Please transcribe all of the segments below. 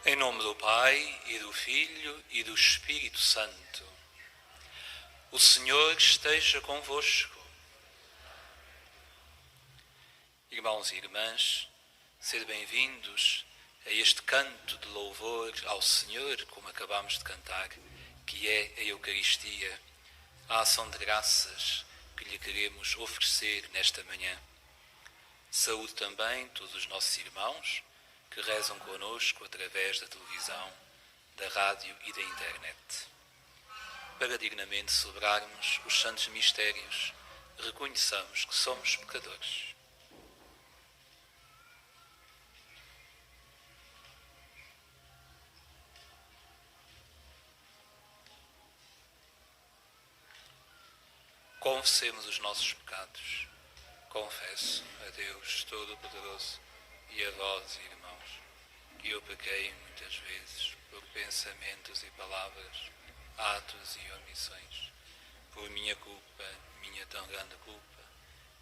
Em nome do Pai, e do Filho, e do Espírito Santo. O Senhor esteja convosco. Irmãos e irmãs, sejam bem-vindos a este canto de louvor ao Senhor, como acabamos de cantar, que é a Eucaristia, a ação de graças que lhe queremos oferecer nesta manhã. Saúde também todos os nossos irmãos que rezam connosco através da televisão, da rádio e da internet. Para dignamente celebrarmos os santos mistérios, reconheçamos que somos pecadores. Confessemos os nossos pecados. Confesso a Deus Todo-Poderoso e a vós, irmãos, que eu pequei muitas vezes por pensamentos e palavras, atos e omissões, por minha culpa, minha tão grande culpa,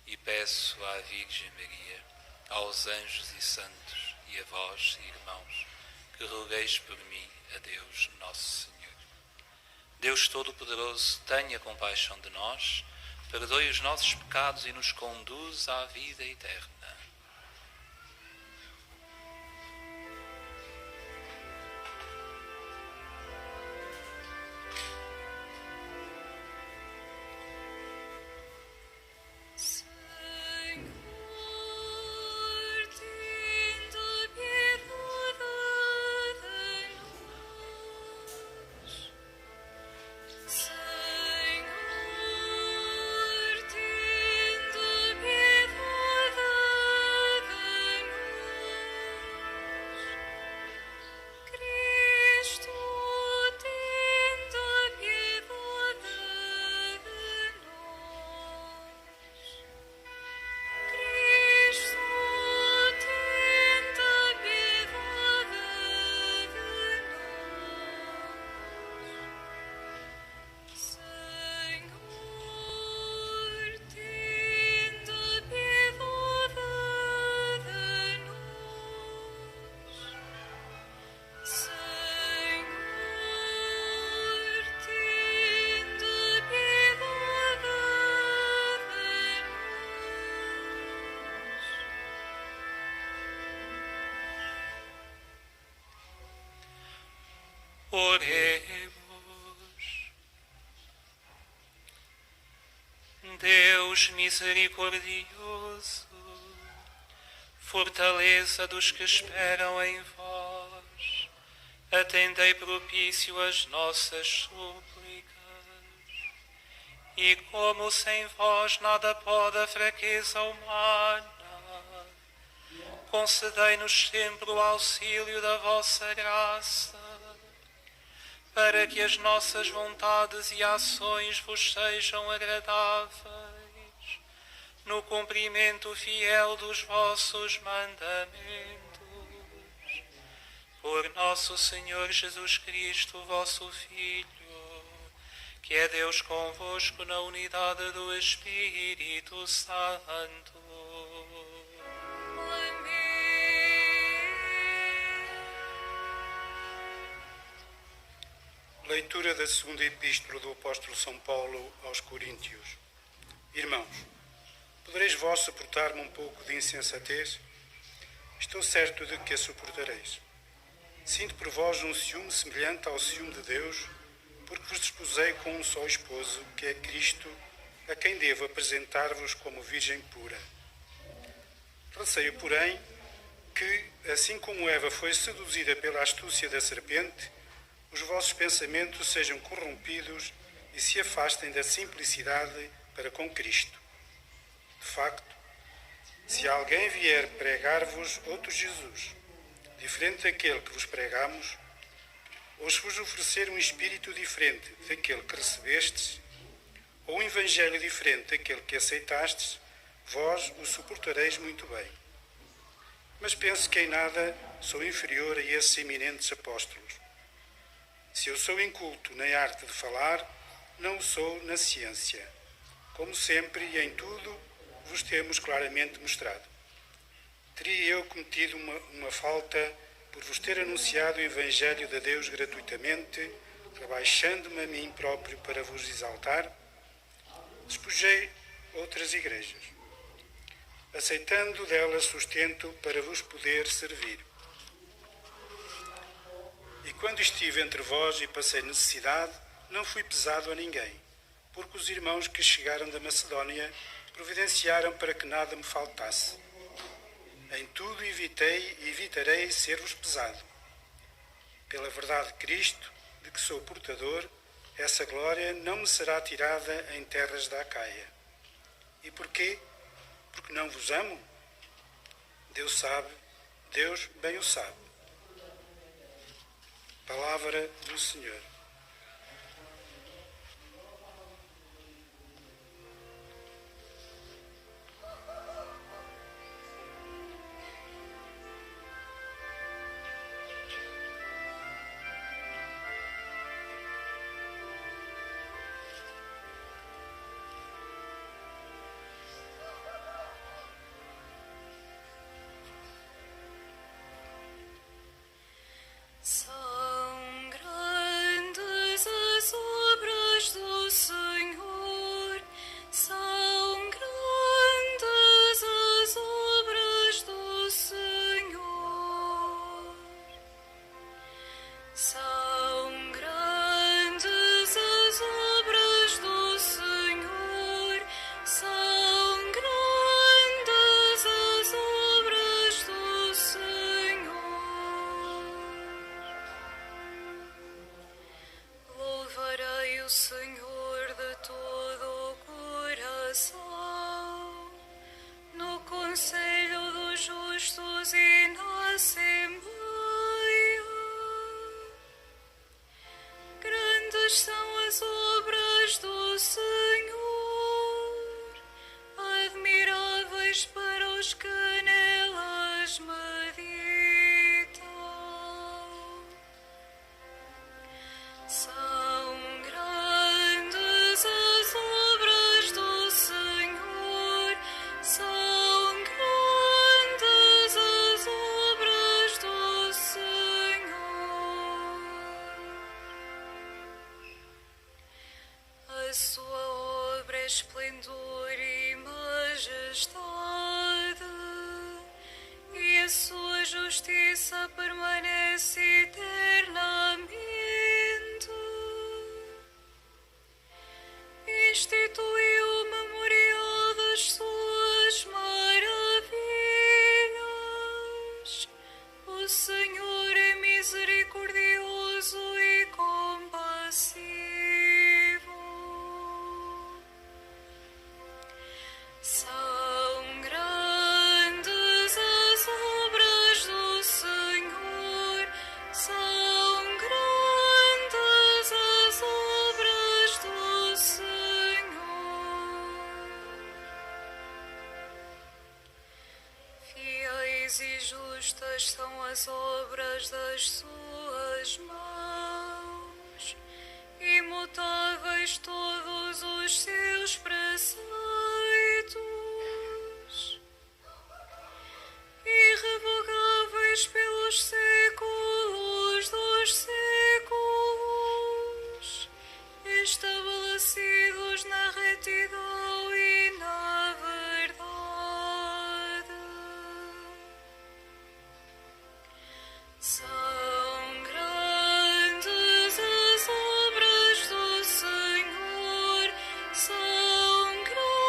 e peço à Virgem Maria, aos anjos e santos e a vós, irmãos, que rogueis por mim a Deus Nosso Senhor. Deus Todo-Poderoso, tenha compaixão de nós, perdoe os nossos pecados e nos conduz à vida eterna. Oremos. Deus misericordioso, fortaleza dos que esperam em vós, atendei propício as nossas súplicas. E como sem vós nada pode a fraqueza humana, concedei-nos sempre o auxílio da vossa graça, para que as nossas vontades e ações vos sejam agradáveis, no cumprimento fiel dos vossos mandamentos. Por nosso Senhor Jesus Cristo, vosso Filho, que é Deus convosco na unidade do Espírito Santo. Leitura da segunda epístola do apóstolo São Paulo aos Coríntios. Irmãos, podereis vós suportar-me um pouco de insensatez? Estou certo de que a suportareis. Sinto por vós um ciúme semelhante ao ciúme de Deus, porque vos desposei com um só esposo, que é Cristo, a quem devo apresentar-vos como virgem pura. Receio, porém, que, assim como Eva foi seduzida pela astúcia da serpente, os vossos pensamentos sejam corrompidos e se afastem da simplicidade para com Cristo. De facto, se alguém vier pregar-vos outro Jesus, diferente daquele que vos pregamos, ou se vos oferecer um espírito diferente daquele que recebestes, ou um evangelho diferente daquele que aceitastes, vós o suportareis muito bem. Mas penso que em nada sou inferior a esses eminentes apóstolos. Se eu sou inculto na arte de falar, não o sou na ciência. Como sempre e em tudo, vos temos claramente mostrado. Teria eu cometido uma falta por vos ter anunciado o Evangelho de Deus gratuitamente, rebaixando-me a mim próprio para vos exaltar, despojei outras igrejas, aceitando delas sustento para vos poder servir. E quando estive entre vós e passei necessidade, não fui pesado a ninguém, porque os irmãos que chegaram da Macedónia providenciaram para que nada me faltasse. Em tudo evitei e evitarei ser-vos pesado. Pela verdade de Cristo, de que sou portador, essa glória não me será tirada em terras da Acaia. E porquê? Porque não vos amo? Deus sabe, Deus bem o sabe. Palavra do Senhor. São grandes as obras do Senhor, são grandes as obras do Senhor. São grandes as obras do Senhor, são grandes as obras do Senhor. Louvarei o Senhor de todo o coração, no conselho dos justos e na Assembleia. Grandes são as obras do Senhor, admiráveis para os que nelas meditam. São grandes as obras do Senhor, são grandes as obras do Senhor. A sua obra é esplendor e majestade, e a sua justiça permanece eternamente. Instituiu o memorial das suas maravilhas. O Senhor é misericordioso e compassivo. São grandes as obras do Senhor, são grandes as obras do Senhor. Fiéis e justas são as obras das suas mãos, imutáveis todos os seus preceitos, irrevogáveis pelos séculos dos séculos, estabelecidos na retidão e na verdade. São grandes as obras do Senhor, são grandes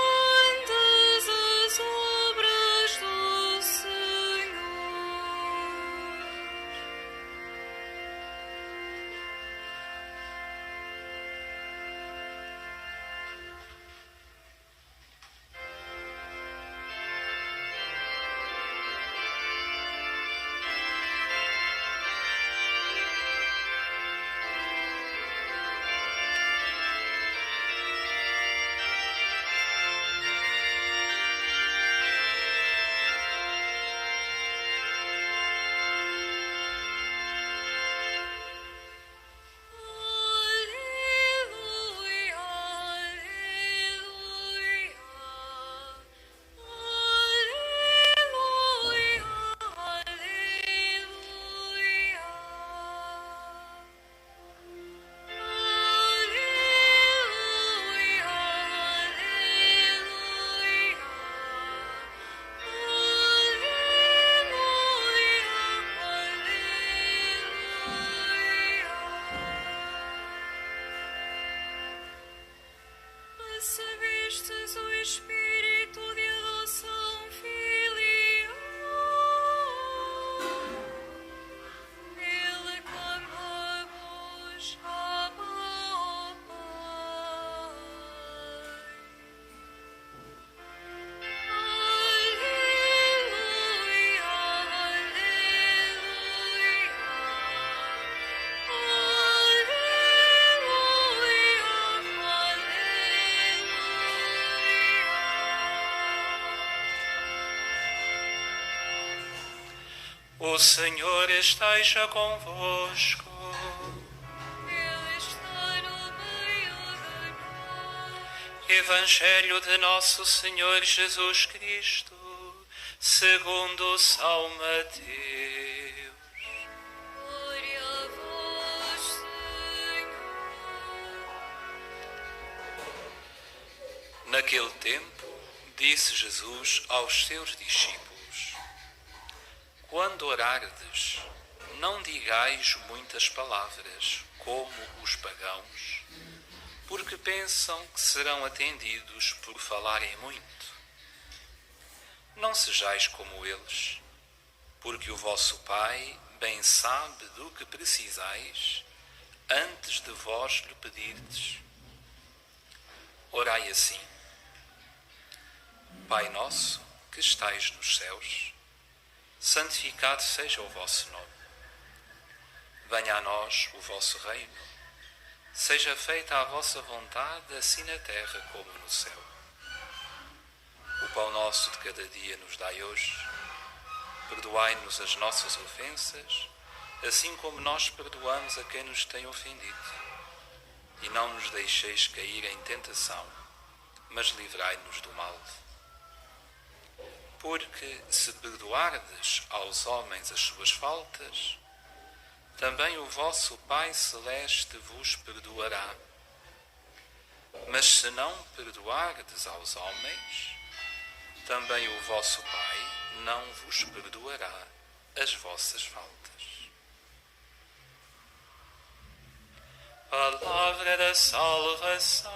O Senhor esteja convosco. Ele está no meio de nós. Evangelho de Nosso Senhor Jesus Cristo, segundo São Mateus. Glória a vós, Senhor. Naquele tempo, disse Jesus aos seus discípulos: quando orardes, não digais muitas palavras, como os pagãos, porque pensam que serão atendidos por falarem muito. Não sejais como eles, porque o vosso Pai bem sabe do que precisais, antes de vós lhe pedirdes. Orai assim: Pai nosso, que estais nos céus, santificado seja o vosso nome. Venha a nós o vosso reino. Seja feita a vossa vontade, assim na terra como no céu. O pão nosso de cada dia nos dai hoje. Perdoai-nos as nossas ofensas, assim como nós perdoamos a quem nos tem ofendido. E não nos deixeis cair em tentação, mas livrai-nos do mal. Porque se perdoardes aos homens as suas faltas, também o vosso Pai Celeste vos perdoará. Mas se não perdoardes aos homens, também o vosso Pai não vos perdoará as vossas faltas. Palavra da salvação.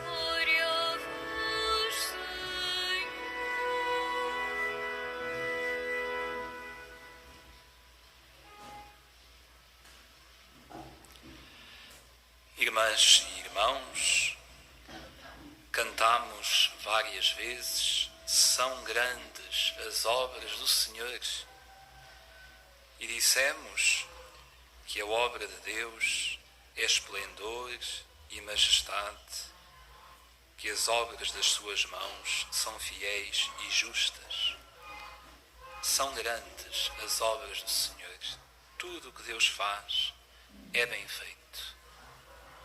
Glória a vós, Senhor. Irmãs e irmãos, cantamos várias vezes: são grandes as obras do Senhor. E dissemos que a obra de Deus é esplendor e majestade, que as obras das suas mãos são fiéis e justas. São grandes as obras do Senhor. Tudo o que Deus faz é bem feito.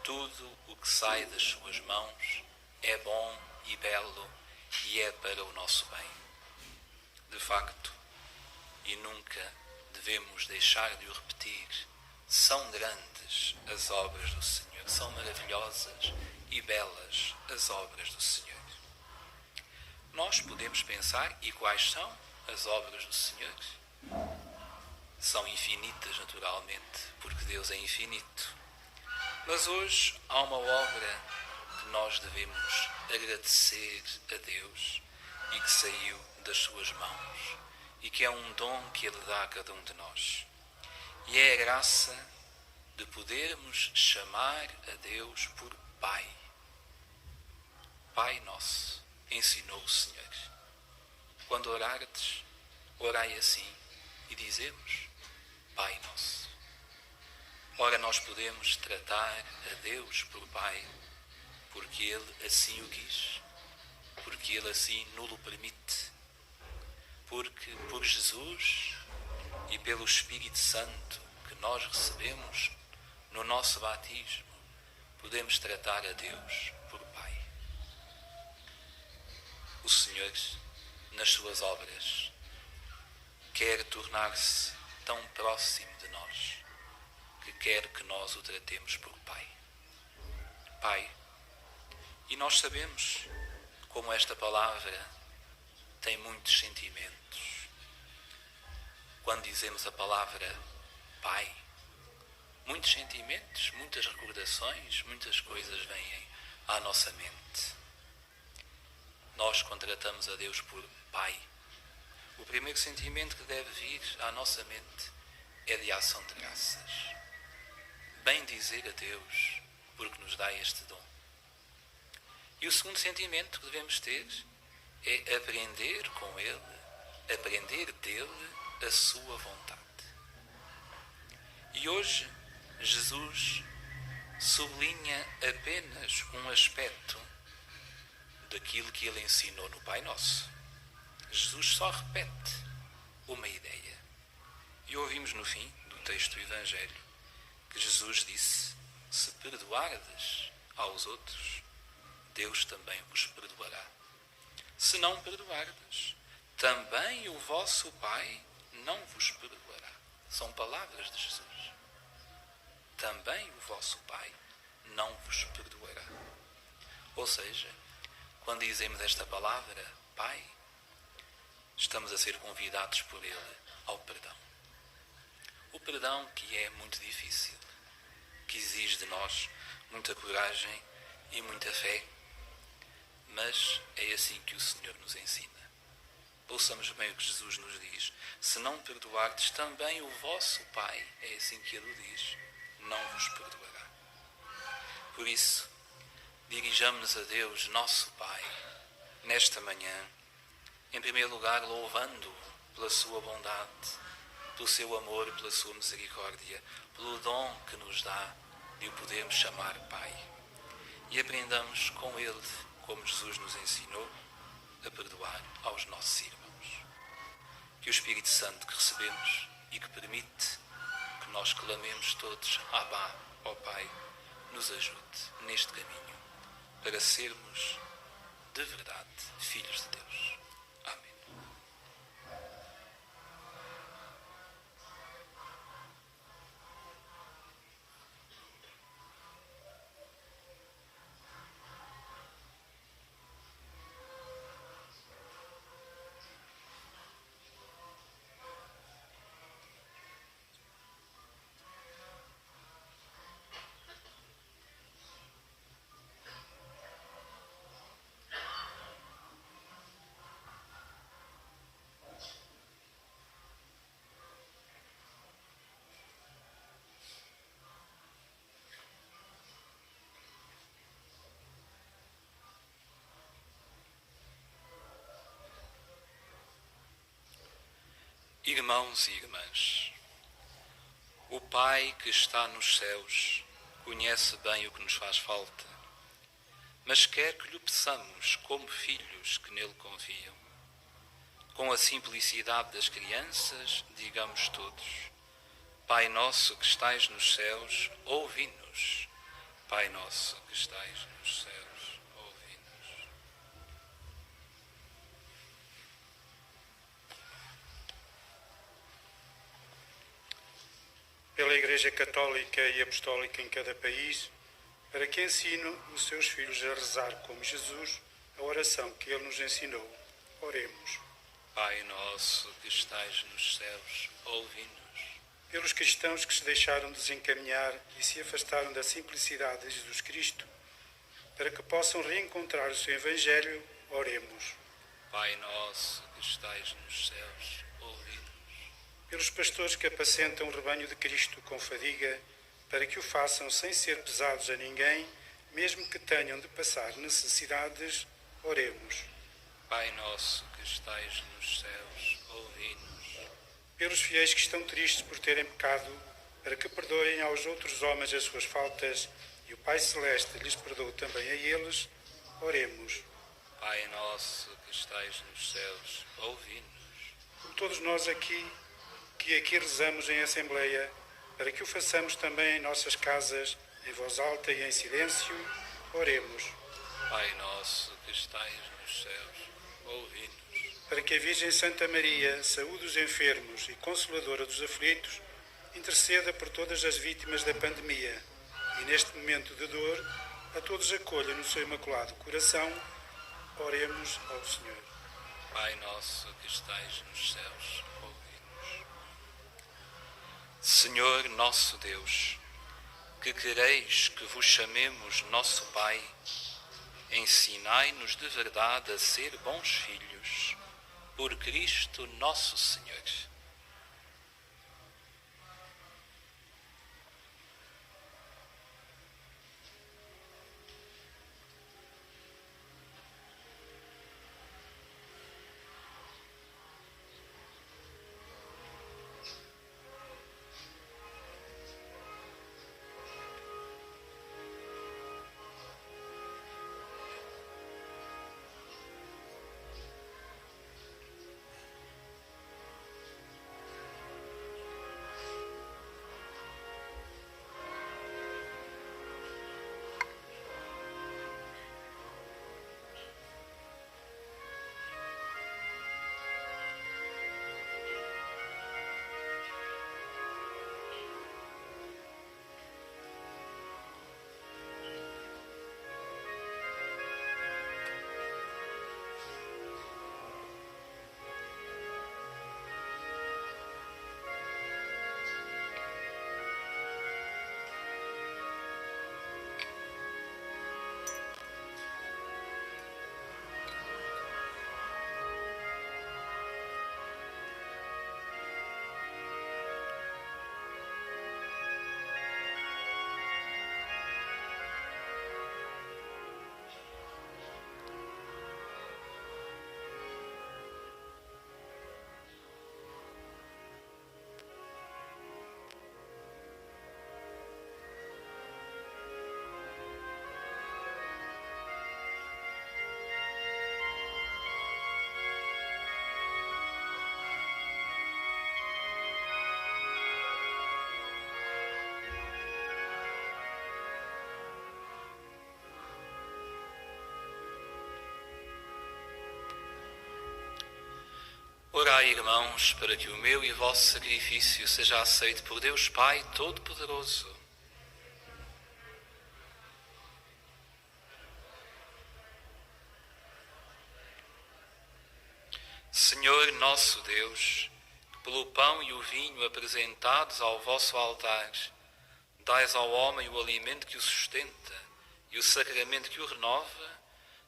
Tudo o que sai das suas mãos é bom e belo e é para o nosso bem. De facto, e nunca devemos deixar de o repetir, são grandes as obras do Senhor, são maravilhosas e belas as obras do Senhor. Nós podemos pensar, e quais são as obras do Senhor? São infinitas, naturalmente, porque Deus é infinito. Mas hoje há uma obra que nós devemos agradecer a Deus e que saiu das suas mãos e que é um dom que Ele dá a cada um de nós. E é a graça de podermos chamar a Deus por Pai. Pai nosso, ensinou o Senhor. Quando orardes, orai assim e dizemos: Pai nosso. Ora, nós podemos tratar a Deus por Pai, porque Ele assim o quis, porque Ele assim nos permite, porque por Jesus e pelo Espírito Santo que nós recebemos no nosso batismo, podemos tratar a Deus por Pai. O Senhor, nas suas obras, quer tornar-se tão próximo de nós, que quer que nós o tratemos por Pai. Pai. E nós sabemos como esta palavra tem muitos sentimentos. Quando dizemos a palavra Pai, muitos sentimentos, muitas recordações, muitas coisas vêm à nossa mente. Nós, quando tratamos a Deus por Pai, o primeiro sentimento que deve vir à nossa mente é de ação de graças. Bem dizer a Deus porque nos dá este dom. E o segundo sentimento que devemos ter é aprender com Ele, aprender dele a sua vontade. E hoje Jesus sublinha apenas um aspecto daquilo que Ele ensinou no Pai Nosso. Jesus só repete uma ideia. E ouvimos no fim do texto do Evangelho que Jesus disse: se perdoardes aos outros, Deus também vos perdoará. Se não perdoardes, também o vosso Pai não vos perdoará. São palavras de Jesus. Também o vosso Pai não vos perdoará. Ou seja, quando dizemos esta palavra, Pai, estamos a ser convidados por Ele ao perdão. O perdão que é muito difícil, que exige de nós muita coragem e muita fé, mas é assim que o Senhor nos ensina. Ouçamos bem o que Jesus nos diz: se não perdoardes, também o vosso Pai, é assim que Ele o diz, não vos perdoará. Por isso, dirijamos-nos a Deus, nosso Pai, nesta manhã, em primeiro lugar louvando-o pela sua bondade, pelo seu amor, pela sua misericórdia, pelo dom que nos dá de o podermos chamar Pai. E aprendamos com Ele, como Jesus nos ensinou, a perdoar aos nossos irmãos. Que o Espírito Santo que recebemos e que permite que nós clamemos todos, Abba, ó Pai, nos ajude neste caminho para sermos de verdade filhos de Deus. Amém. Irmãos e irmãs, o Pai que está nos céus conhece bem o que nos faz falta, mas quer que lhe peçamos como filhos que nele confiam. Com a simplicidade das crianças, digamos todos: Pai nosso que estais nos céus, ouvi-nos. Pai nosso que estais nos céus, ouvi-nos. Pela Igreja Católica e Apostólica em cada país, para que ensine os seus filhos a rezar como Jesus, a oração que Ele nos ensinou. Oremos. Pai nosso que estais nos céus, ouvi-nos. Pelos cristãos que se deixaram desencaminhar e se afastaram da simplicidade de Jesus Cristo, para que possam reencontrar o seu Evangelho, oremos. Pai nosso que estais nos céus, ouvi-nos. Pelos pastores que apacentam o rebanho de Cristo com fadiga, para que o façam sem ser pesados a ninguém, mesmo que tenham de passar necessidades, oremos. Pai nosso que estais nos céus, ouvi-nos. Pelos fiéis que estão tristes por terem pecado, para que perdoem aos outros homens as suas faltas, e o Pai Celeste lhes perdoe também a eles, oremos. Pai nosso que estais nos céus, ouvi-nos. Por todos nós que aqui rezamos em Assembleia, para que o façamos também em nossas casas, em voz alta e em silêncio, oremos. Pai nosso que estais nos céus, ouvi-nos. Para que a Virgem Santa Maria, saúde os enfermos e consoladora dos aflitos, interceda por todas as vítimas da pandemia e, neste momento de dor, a todos acolha no seu imaculado coração, oremos ao Senhor. Pai nosso que estais nos céus, ouvi-nos. Senhor nosso Deus, que quereis que vos chamemos nosso Pai, ensinai-nos de verdade a ser bons filhos, por Cristo nosso Senhor. Orai, irmãos, para que o meu e o vosso sacrifício seja aceito por Deus Pai Todo-Poderoso. Senhor nosso Deus, que pelo pão e o vinho apresentados ao vosso altar, dais ao homem o alimento que o sustenta e o sacramento que o renova,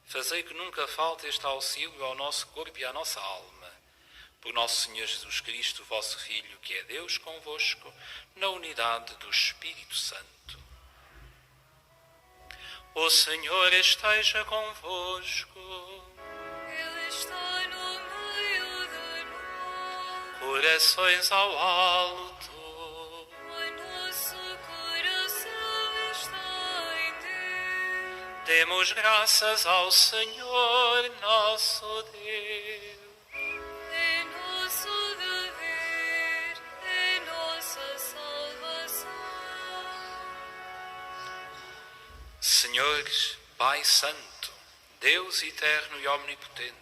fazei que nunca falte este auxílio ao nosso corpo e à nossa alma. Por nosso Senhor Jesus Cristo, vosso Filho, que é Deus convosco, na unidade do Espírito Santo. O Senhor esteja convosco. Ele está no meio de nós. Corações ao alto. O nosso coração está em Deus. Demos graças ao Senhor nosso Deus. É nosso dever, é nossa salvação. Senhor, Pai Santo, Deus eterno e omnipotente,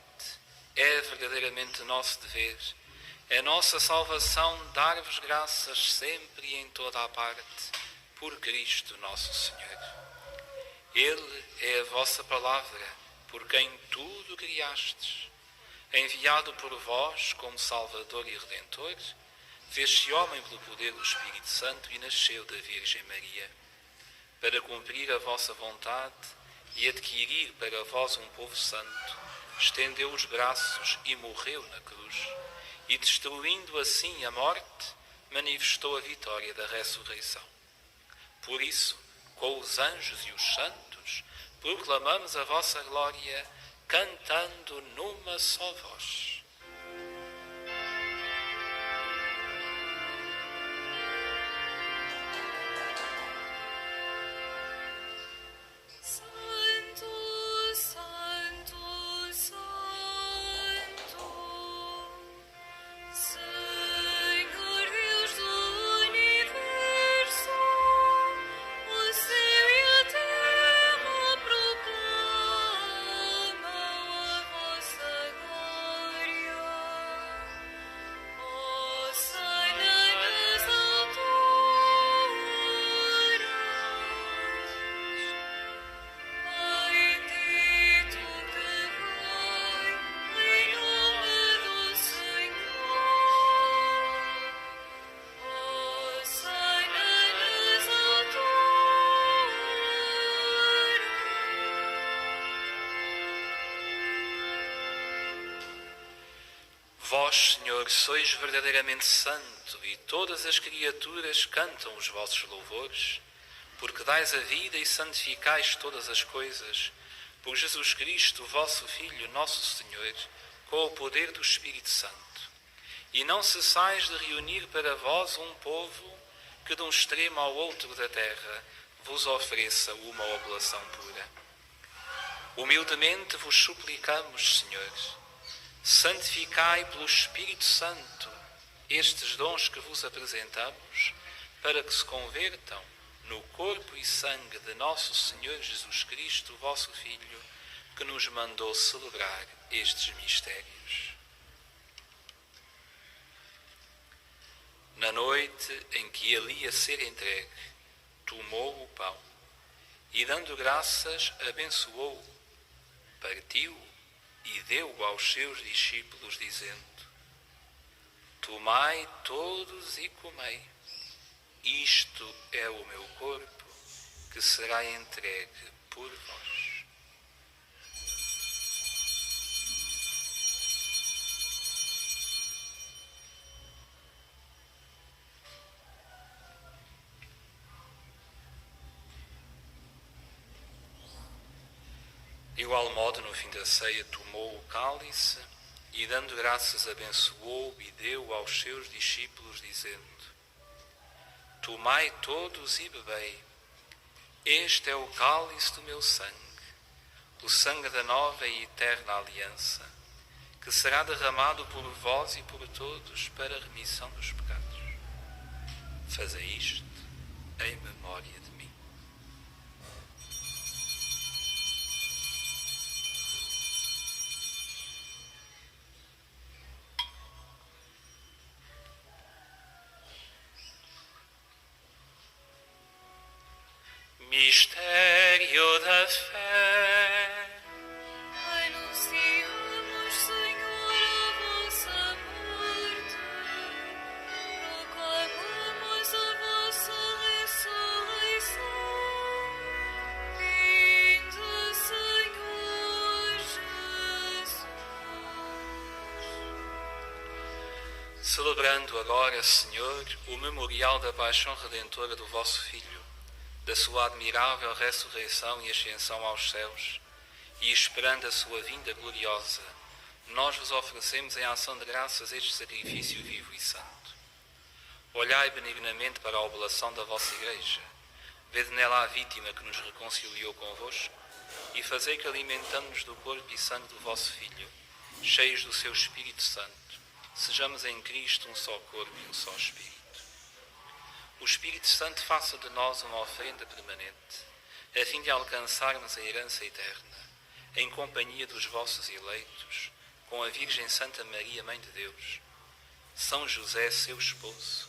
é verdadeiramente nosso dever, é nossa salvação dar-vos graças sempre e em toda a parte, por Cristo nosso Senhor. Ele é a vossa palavra, por quem tudo criastes. Enviado por vós como Salvador e Redentor, fez-se homem pelo poder do Espírito Santo e nasceu da Virgem Maria. Para cumprir a vossa vontade e adquirir para vós um povo santo, estendeu os braços e morreu na cruz, e destruindo assim a morte, manifestou a vitória da ressurreição. Por isso, com os anjos e os santos, proclamamos a vossa glória, cantando numa só voz. Santo, Santo, Santo, Senhor Deus do universo, o céu e a terra proclamam a vossa glória. Hosana nas alturas. Bendito que vai em nome do Senhor. Hosana nas alturas. Vós, Senhor, sois verdadeiramente santo, e todas as criaturas cantam os vossos louvores, porque dais a vida e santificais todas as coisas, por Jesus Cristo, vosso Filho, nosso Senhor, com o poder do Espírito Santo. E não cessais de reunir para vós um povo que de um extremo ao outro da terra vos ofereça uma oblação pura. Humildemente vos suplicamos, Senhor, santificai pelo Espírito Santo estes dons que vos apresentamos, para que se convertam no corpo e sangue de nosso Senhor Jesus Cristo, vosso Filho, que nos mandou celebrar estes mistérios. Na noite em que ele ia ser entregue, tomou o pão e, dando graças, abençoou, partiu e deu aos seus discípulos, dizendo: Tomai todos e comei. Isto é o meu corpo, que será entregue por vós. De igual modo, no fim da ceia, tomou o cálice e, dando graças, abençoou e deu aos seus discípulos, dizendo: Tomai todos e bebei. Este é o cálice do meu sangue, o sangue da nova e eterna aliança, que será derramado por vós e por todos para a remissão dos pecados. Fazei isto em memória de mim. Mistério da fé. Anunciamos, Senhor, a vossa morte, proclamamos a vossa ressurreição. Vinde, Senhor Jesus. Celebrando agora, Senhor, o memorial da paixão redentora do vosso Filho, da sua admirável ressurreição e ascensão aos céus, e esperando a sua vinda gloriosa, nós vos oferecemos em ação de graças este sacrifício vivo e santo. Olhai benignamente para a oblação da vossa Igreja, vede nela a vítima que nos reconciliou convosco, e fazei que, alimentando-nos do corpo e sangue do vosso Filho, cheios do seu Espírito Santo, sejamos em Cristo um só corpo e um só Espírito. O Espírito Santo faça de nós uma oferenda permanente, a fim de alcançarmos a herança eterna, em companhia dos vossos eleitos, com a Virgem Santa Maria, Mãe de Deus, São José, seu esposo,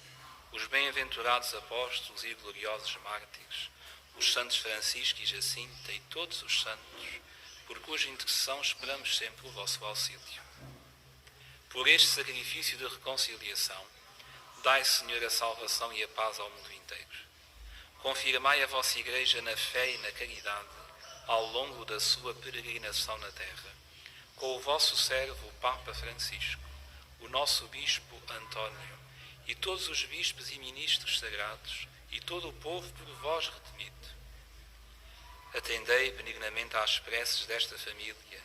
os bem-aventurados apóstolos e gloriosos mártires, os santos Francisco e Jacinta e todos os santos, por cuja intercessão esperamos sempre o vosso auxílio. Por este sacrifício de reconciliação, dai, Senhor, a salvação e a paz ao mundo inteiro. Confirmai a vossa Igreja na fé e na caridade ao longo da sua peregrinação na terra, com o vosso servo, o Papa Francisco, o nosso Bispo António e todos os bispos e ministros sagrados e todo o povo por vós redimido. Atendei benignamente às preces desta família,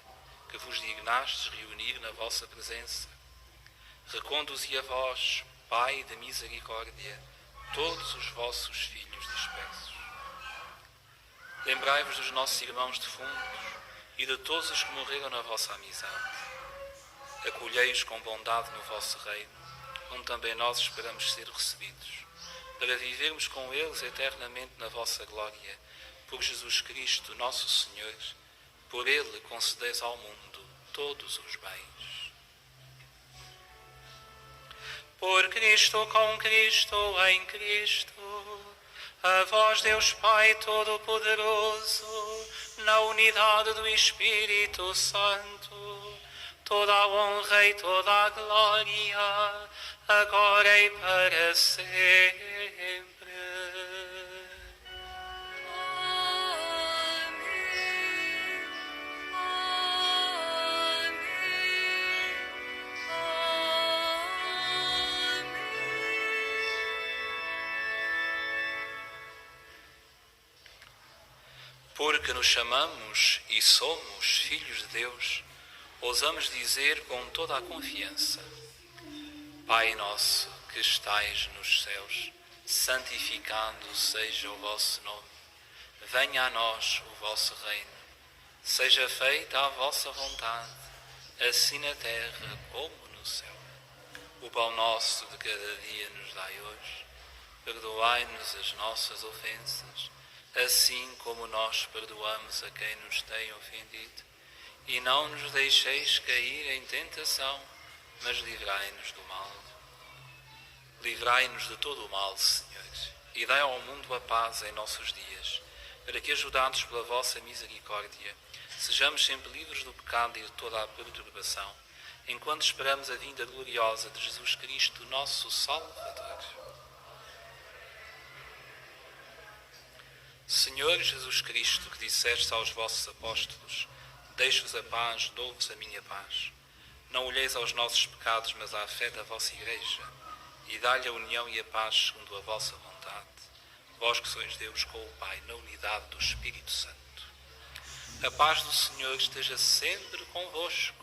que vos dignastes reunir na vossa presença. Reconduzi a vós, Pai da misericórdia, todos os vossos filhos dispersos. Lembrai-vos dos nossos irmãos defuntos e de todos os que morreram na vossa amizade. Acolhei-os com bondade no vosso reino, onde também nós esperamos ser recebidos, para vivermos com eles eternamente na vossa glória, por Jesus Cristo, nosso Senhor. Por ele concedeis ao mundo todos os bens. Por Cristo, com Cristo, em Cristo, a vós, Deus Pai Todo-Poderoso, na unidade do Espírito Santo, toda a honra e toda a glória, agora e para sempre. Porque nos chamamos e somos filhos de Deus, ousamos dizer com toda a confiança: Pai nosso que estais nos céus, santificado seja o vosso nome. Venha a nós o vosso reino. Seja feita a vossa vontade, assim na terra como no céu. O pão nosso de cada dia nos dai hoje. Perdoai-nos as nossas ofensas, assim como nós perdoamos a quem nos tem ofendido. E não nos deixeis cair em tentação, mas livrai-nos do mal. Livrai-nos de todo o mal, Senhor, e dai ao mundo a paz em nossos dias, para que, ajudados pela vossa misericórdia, sejamos sempre livres do pecado e de toda a perturbação, enquanto esperamos a vinda gloriosa de Jesus Cristo, nosso Salvador. Senhor Jesus Cristo, que disseste aos vossos apóstolos: deixo-vos a paz, dou-vos a minha paz. Não olheis aos nossos pecados, mas à fé da vossa Igreja, e dá-lhe a união e a paz segundo a vossa vontade, vós que sois Deus com o Pai, na unidade do Espírito Santo. A paz do Senhor esteja sempre convosco.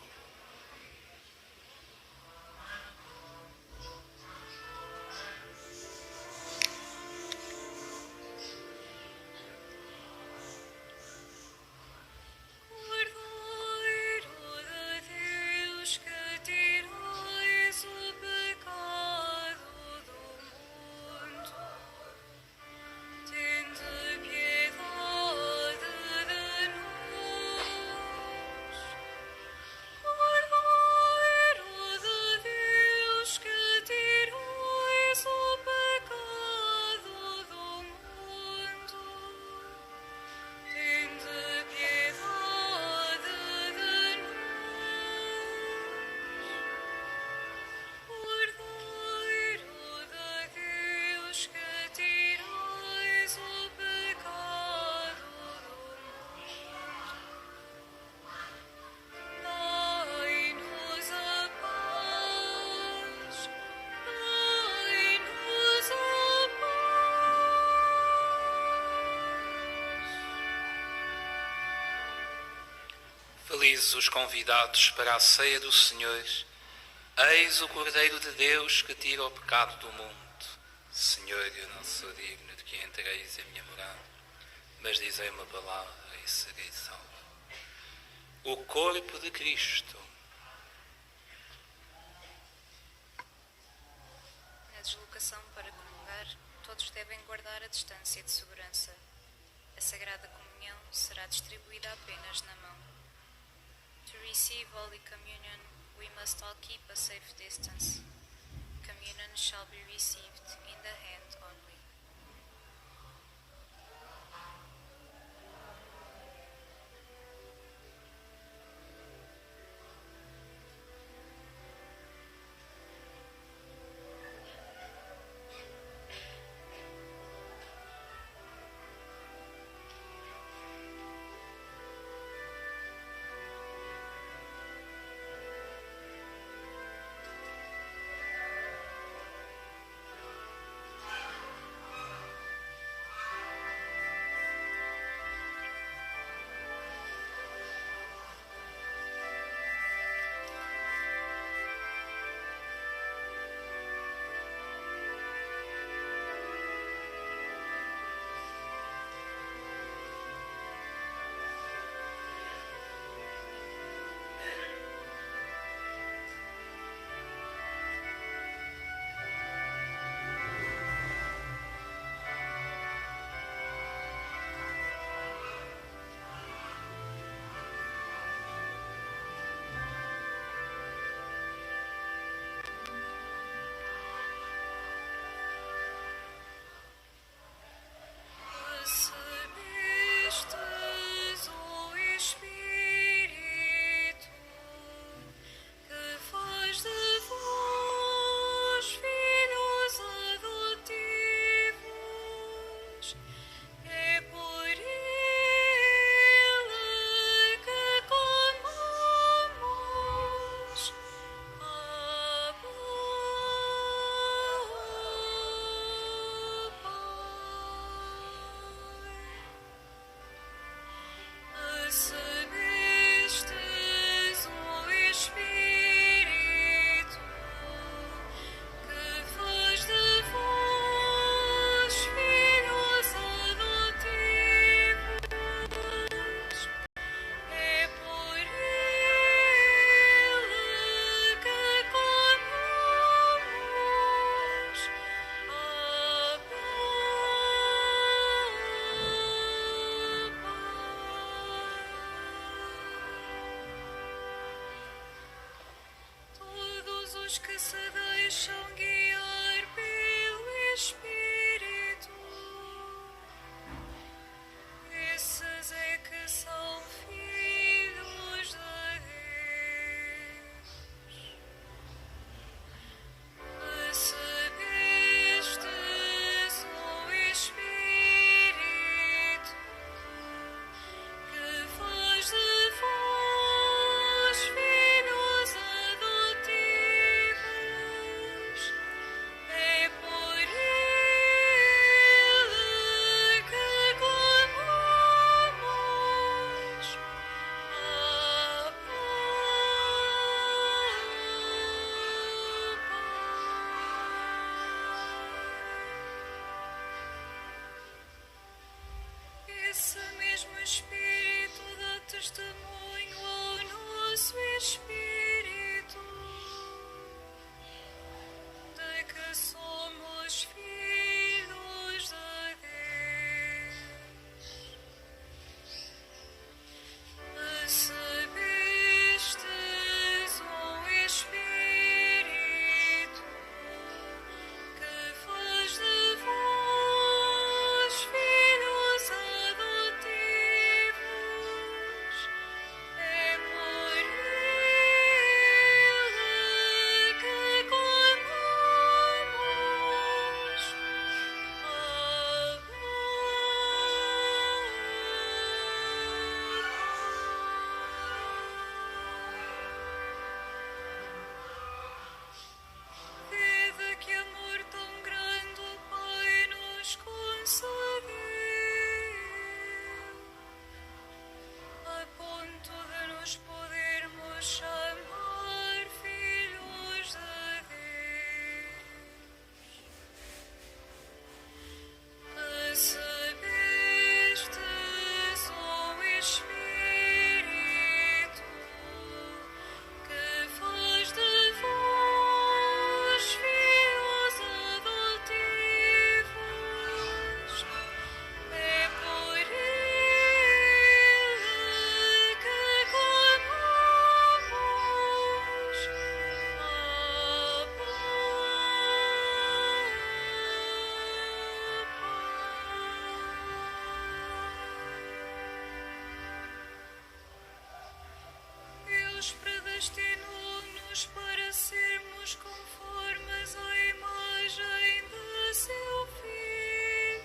Felizes os convidados para a ceia do Senhor. Eis o Cordeiro de Deus que tira o pecado do mundo. Senhor, eu não sou digno de que entreis a minha morada, mas dizei uma palavra e serei salvo. O corpo de Cristo. Na deslocação para comungar, todos devem guardar a distância de segurança. A Sagrada Comunhão será distribuída apenas na mão. To receive Holy Communion, we must all keep a safe distance. Communion shall be received in the hand only. Recebestes o Espírito, que faz de vós filhos adotivos. É por ele que clamamos, Abba, Pai. Recebestes o Espírito, que faz de vós filhos adotivos. É por ele que clamamos, Abba, Pai. Todos os que se deixam guiar pelo Espírito, esses é que são filhos de Deus. Recebestes o Espírito, que faz de vós filhos adotivos. para sermos conformes à imagem de seu Filho,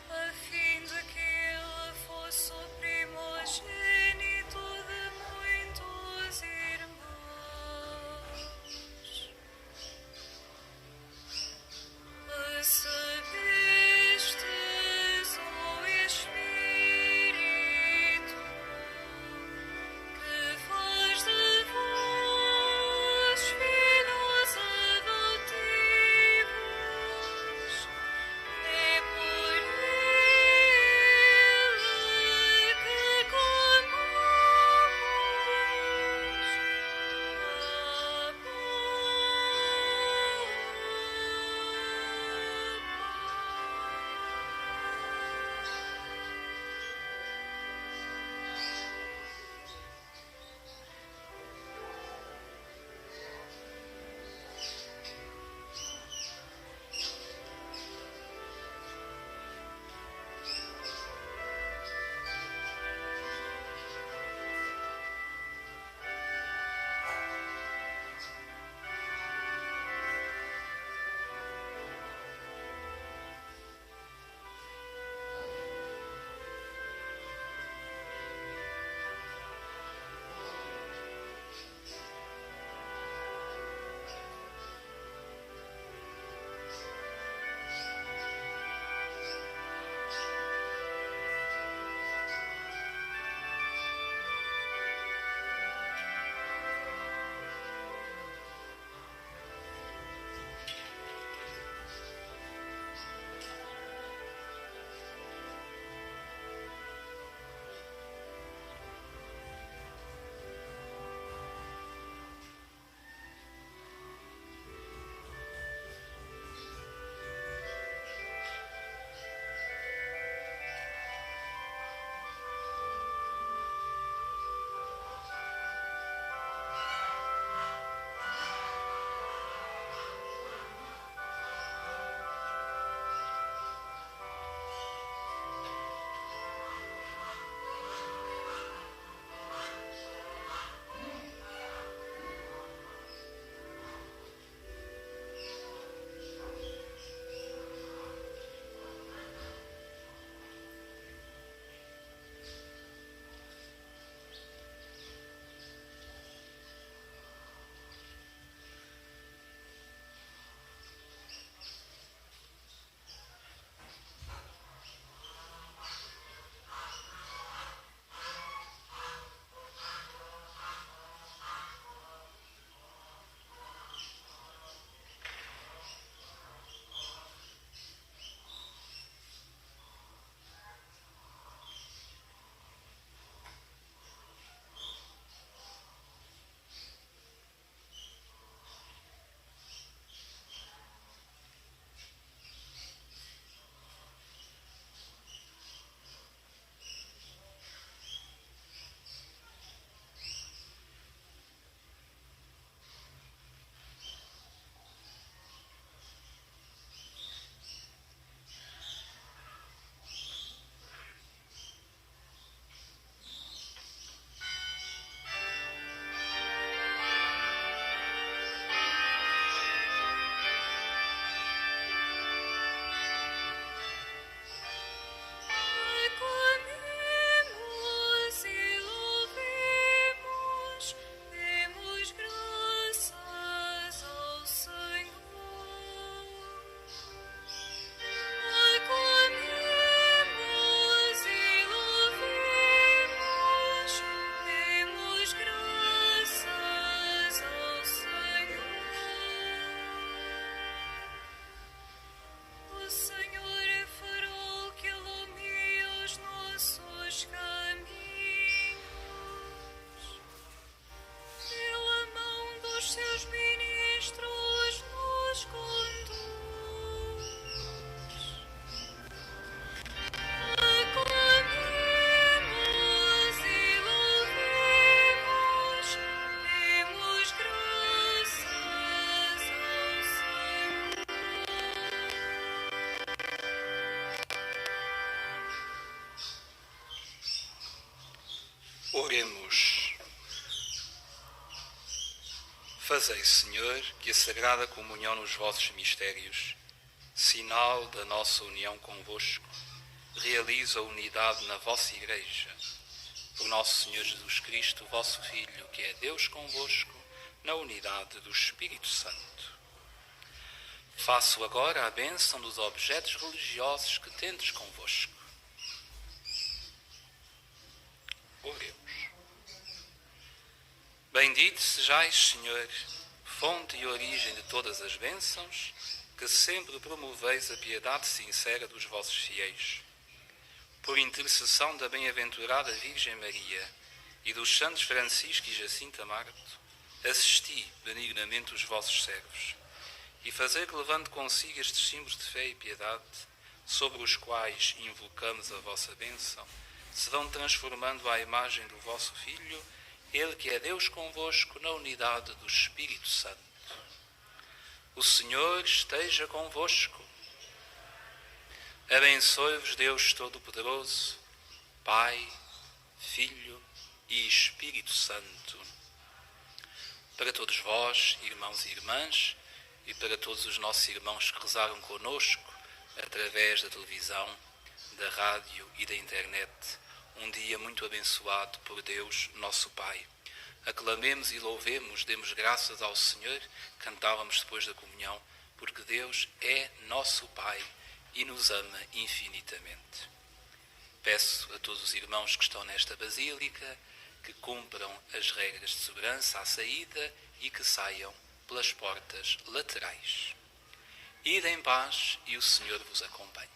a fim de que ele fosse o primogênito de muitos irmãos. Recebestes o Espírito, que faz de vós filhos adotivos. É por ele que Oremos. Fazei, Senhor, que a Sagrada Comunhão nos vossos mistérios, sinal da nossa união convosco, realize a unidade na vossa Igreja. Por nosso Senhor Jesus Cristo, vosso Filho, que é Deus convosco, na unidade do Espírito Santo. Faço agora a bênção dos objetos religiosos que tendes convosco. Oremos. Bendito sejais, Senhor, fonte e origem de todas as bênçãos, que sempre promoveis a piedade sincera dos vossos fiéis. Por intercessão da bem-aventurada Virgem Maria e dos santos Francisco e Jacinta Marto, assisti benignamente os vossos servos e fazei que, levando consigo estes símbolos de fé e piedade, sobre os quais invocamos a vossa bênção, se vão transformando à imagem do vosso Filho, Ele que é Deus convosco na unidade do Espírito Santo. O Senhor esteja convosco. Abençoe-vos Deus Todo-Poderoso, Pai, Filho e Espírito Santo. Para todos vós, irmãos e irmãs, e para todos os nossos irmãos que rezaram conosco, através da televisão, da rádio e da internet, um dia muito abençoado por Deus, nosso Pai. Aclamemos e louvemos, demos graças ao Senhor, cantávamos depois da comunhão, porque Deus é nosso Pai e nos ama infinitamente. Peço a todos os irmãos que estão nesta basílica que cumpram as regras de segurança à saída e que saiam pelas portas laterais. Ide em paz e o Senhor vos acompanhe.